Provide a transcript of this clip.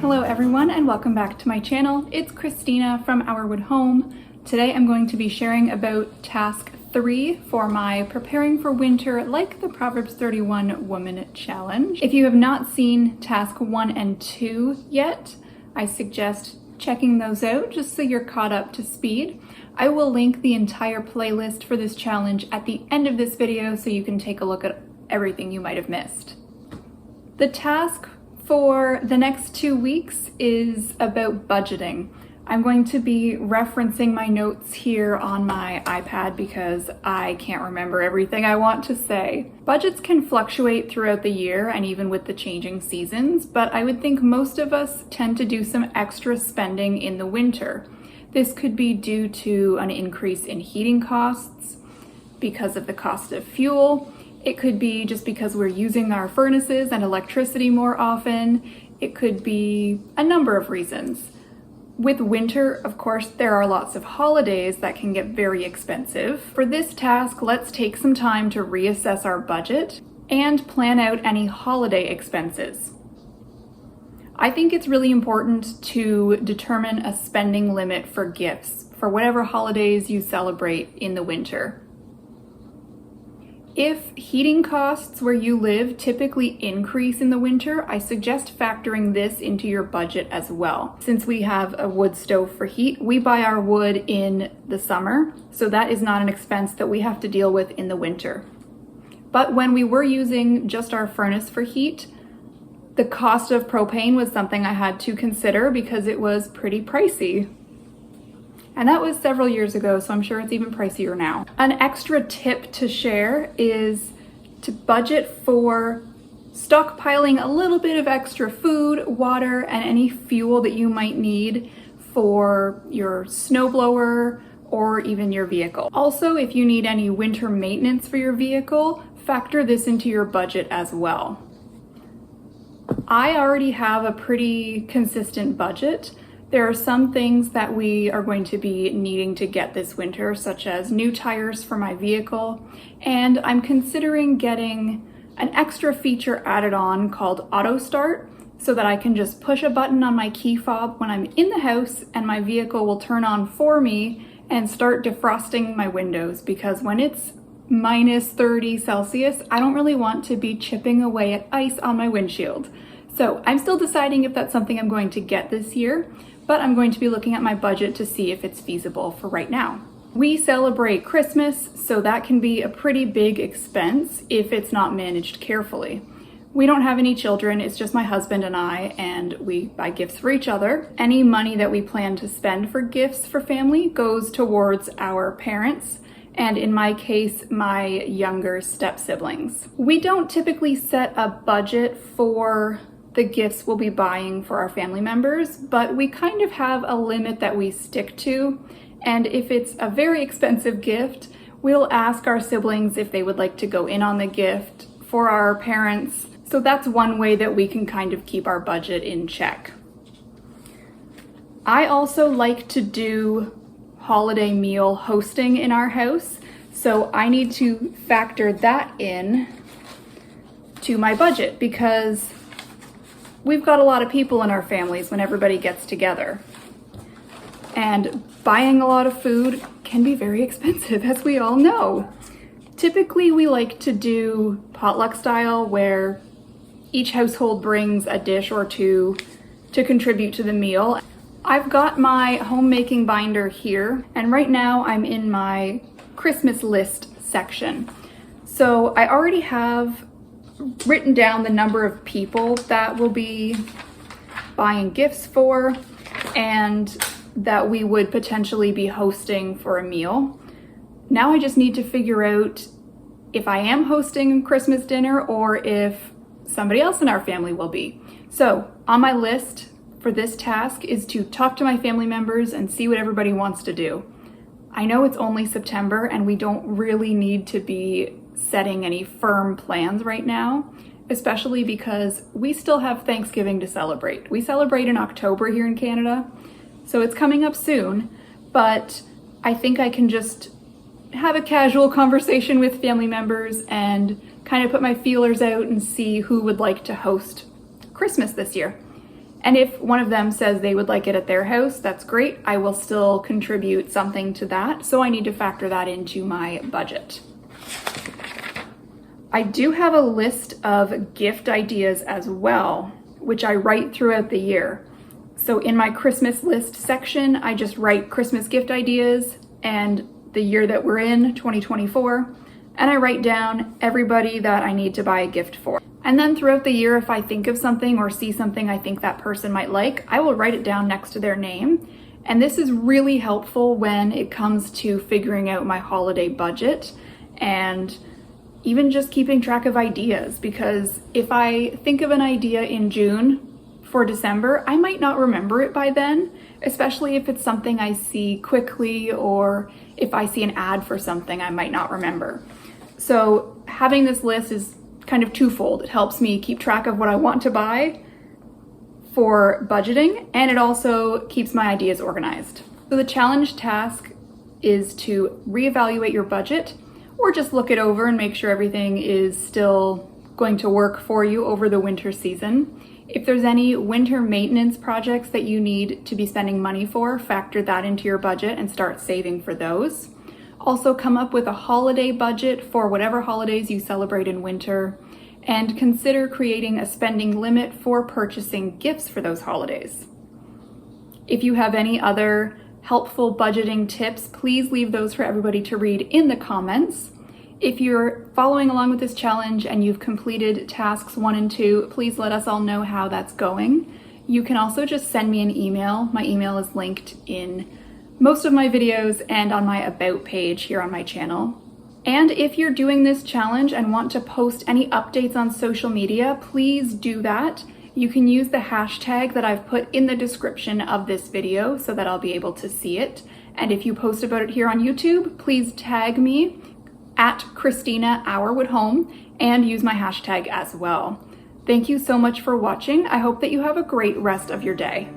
Hello everyone and welcome back to my channel. It's Christina from Our Wood Home. Today I'm going to be sharing about task 3 for my Preparing for Winter Like the Proverbs 31 Woman Challenge. If you have not seen task 1 and 2 yet, I suggest checking those out just so you're caught up to speed. I will link the entire playlist for this challenge at the end of this video so you can take a look at everything you might have missed. The task for the next 2 weeks is about budgeting. I'm going to be referencing my notes here on my iPad because I can't remember everything I want to say. Budgets can fluctuate throughout the year and even with the changing seasons, but I would think most of us tend to do some extra spending in the winter. This could be due to an increase in heating costs because of the cost of fuel. It could be just because we're using our furnaces and electricity more often. It could be a number of reasons. With winter, of course, there are lots of holidays that can get very expensive. For this task, let's take some time to reassess our budget and plan out any holiday expenses. I think it's really important to determine a spending limit for gifts for whatever holidays you celebrate in the winter. If heating costs where you live typically increase in the winter, I suggest factoring this into your budget as well. Since we have a wood stove for heat, we buy our wood in the summer, so that is not an expense that we have to deal with in the winter. But when we were using just our furnace for heat, the cost of propane was something I had to consider because it was pretty pricey. And that was several years ago, so I'm sure it's even pricier now. An extra tip to share is to budget for stockpiling a little bit of extra food, water, and any fuel that you might need for your snowblower or even your vehicle. Also, if you need any winter maintenance for your vehicle, factor this into your budget as well. I already have a pretty consistent budget. There are some things that we are going to be needing to get this winter, such as new tires for my vehicle, and I'm considering getting an extra feature added on called Auto Start so that I can just push a button on my key fob when I'm in the house and my vehicle will turn on for me and start defrosting my windows, because when it's minus 30 Celsius, I don't really want to be chipping away at ice on my windshield. So I'm still deciding if that's something I'm going to get this year, but I'm going to be looking at my budget to see if it's feasible for right now. We celebrate Christmas, so that can be a pretty big expense if it's not managed carefully. We don't have any children, it's just my husband and I, and we buy gifts for each other. Any money that we plan to spend for gifts for family goes towards our parents, and in my case, my younger step-siblings. We don't typically set a budget for the gifts we'll be buying for our family members, but we kind of have a limit that we stick to. And if it's a very expensive gift, we'll ask our siblings if they would like to go in on the gift for our parents. So that's one way that we can kind of keep our budget in check. I also like to do holiday meal hosting in our house, so I need to factor that in to my budget because we've got a lot of people in our families when everybody gets together. And buying a lot of food can be very expensive, as we all know. Typically, we like to do potluck style, where each household brings a dish or two to contribute to the meal. I've got my homemaking binder here, and right now I'm in my Christmas list section. So I already have written down the number of people that we'll be buying gifts for and that we would potentially be hosting for a meal. Now I just need to figure out if I am hosting Christmas dinner or if somebody else in our family will be. So on my list for this task is to talk to my family members and see what everybody wants to do. I know it's only September and we don't really need to be setting any firm plans right now, especially because we still have Thanksgiving to celebrate. We celebrate in October here in Canada, so it's coming up soon, but I think I can just have a casual conversation with family members and kind of put my feelers out and see who would like to host Christmas this year. And if one of them says they would like it at their house, that's great. I will still contribute something to that. So I need to factor that into my budget. I do have a list of gift ideas as well, which I write throughout the year. So in my Christmas list section, I just write Christmas gift ideas and the year that we're in, 2024, and I write down everybody that I need to buy a gift for. And then throughout the year, if I think of something or see something I think that person might like, I will write it down next to their name. And this is really helpful when it comes to figuring out my holiday budget and even just keeping track of ideas, because if I think of an idea in June for December, I might not remember it by then, especially if it's something I see quickly or if I see an ad for something I might not remember. So having this list is kind of twofold. It helps me keep track of what I want to buy for budgeting, and it also keeps my ideas organized. So the challenge task is to reevaluate your budget or just look it over and make sure everything is still going to work for you over the winter season. If there's any winter maintenance projects that you need to be spending money for, factor that into your budget and start saving for those. Also come up with a holiday budget for whatever holidays you celebrate in winter, and consider creating a spending limit for purchasing gifts for those holidays. If you have any other helpful budgeting tips, please leave those for everybody to read in the comments. If you're following along with this challenge and you've completed tasks 1 and 2, please let us all know how that's going. You can also just send me an email. My email is linked in most of my videos and on my About page here on my channel. And if you're doing this challenge and want to post any updates on social media, please do that. You can use the hashtag that I've put in the description of this video so that I'll be able to see it. And if you post about it here on YouTube, please tag me at Christina Hourwood Home and use my hashtag as well. Thank you so much for watching. I hope that you have a great rest of your day.